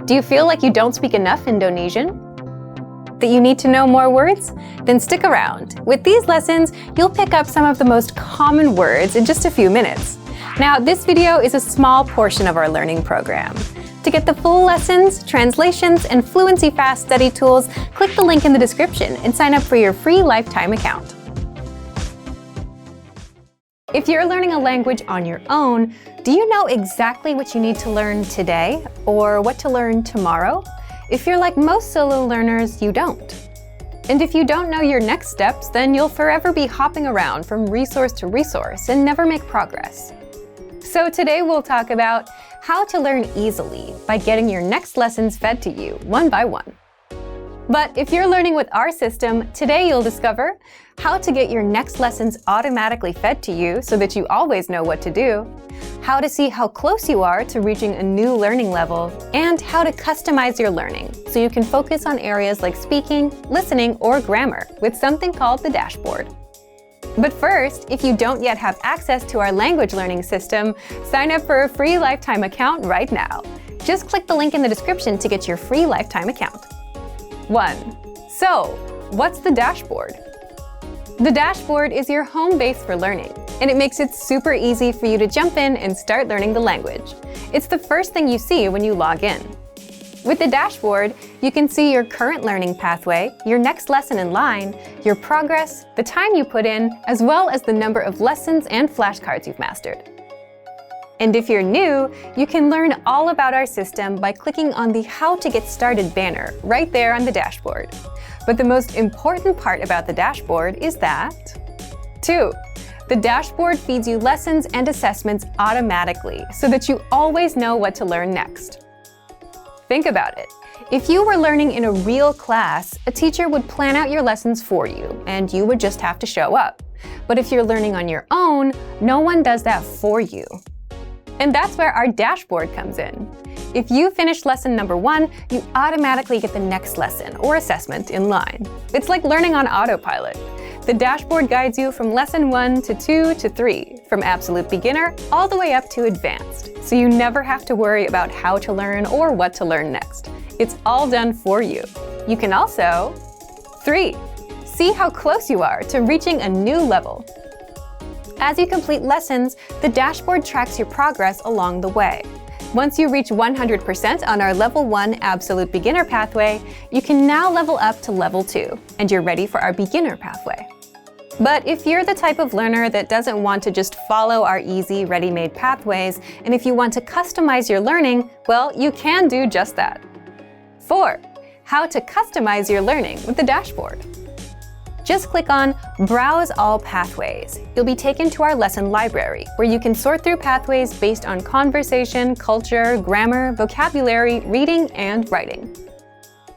Do you feel like you don't speak enough Indonesian? That you need to know more words? Then stick around. With these lessons, you'll pick up some of the most common words in just a few minutes. Now, this video is a small portion of our learning program. To get the full lessons, translations, and fluency fast study tools, click the link in the description and sign up for your free lifetime account. If you're learning a language on your own, do you know exactly what you need to learn today or what to learn tomorrow? If you're like most solo learners, you don't. And if you don't know your next steps, then you'll forever be hopping around from resource to resource and never make progress. So today we'll talk about how to learn easily by getting your next lessons fed to you one by one. But if you're learning with our system, today you'll discover how to get your next lessons automatically fed to you so that you always know what to do, how to see how close you are to reaching a new learning level, and how to customize your learning so you can focus on areas like speaking, listening, or grammar with something called the dashboard. But first, if you don't yet have access to our language learning system, sign up for a free lifetime account right now. Just click the link in the description to get your free lifetime account. 1. So, what's the dashboard? The dashboard is your home base for learning, and it makes it super easy for you to jump in and start learning the language. It's the first thing you see when you log in. With the dashboard, you can see your current learning pathway, your next lesson in line, your progress, the time you put in, as well as the number of lessons and flashcards you've mastered. And if you're new, you can learn all about our system by clicking on the How to Get Started banner right there on the dashboard. But the most important part about the dashboard is that 2. The dashboard feeds you lessons and assessments automatically so that you always know what to learn next. Think about it. If you were learning in a real class, a teacher would plan out your lessons for you, and you would just have to show up. But if you're learning on your own, no one does that for you. And that's where our dashboard comes in. If you finish lesson number 1, you automatically get the next lesson or assessment in line. It's like learning on autopilot. The dashboard guides you from lesson 1 to 2 to 3, from absolute beginner all the way up to advanced, so you never have to worry about how to learn or what to learn next. It's all done for you. You can also 3. See how close you are to reaching a new level. As you complete lessons, the dashboard tracks your progress along the way. Once you reach 100% on our Level 1 Absolute Beginner pathway, you can now level up to Level 2, and you're ready for our Beginner pathway. But if you're the type of learner that doesn't want to just follow our easy, ready-made pathways, and if you want to customize your learning, well, you can do just that. 4. How to customize your learning with the dashboard. Just click on Browse All Pathways. You'll be taken to our lesson library, where you can sort through pathways based on conversation, culture, grammar, vocabulary, reading, and writing.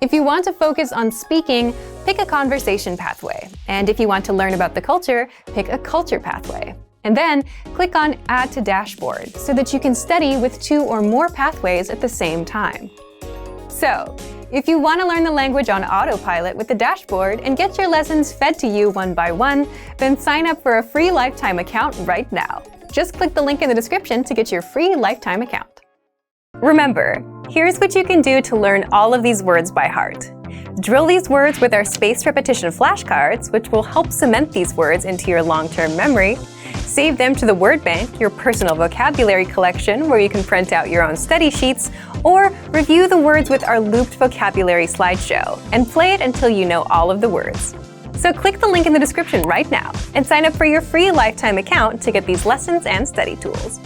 If you want to focus on speaking, pick a conversation pathway. And if you want to learn about the culture, pick a culture pathway. And then click on Add to Dashboard so that you can study with 2 or more pathways at the same time. So, if you want to learn the language on autopilot with the dashboard and get your lessons fed to you one by one, then sign up for a free lifetime account right now. Just click the link in the description to get your free lifetime account. Remember, here's what you can do to learn all of these words by heart. Drill these words with our spaced repetition flashcards, which will help cement these words into your long-term memory. Save them to the word bank, your personal vocabulary collection, where you can print out your own study sheets, or review the words with our looped vocabulary slideshow, and play it until you know all of the words. So click the link in the description right now and sign up for your free lifetime account to get these lessons and study tools.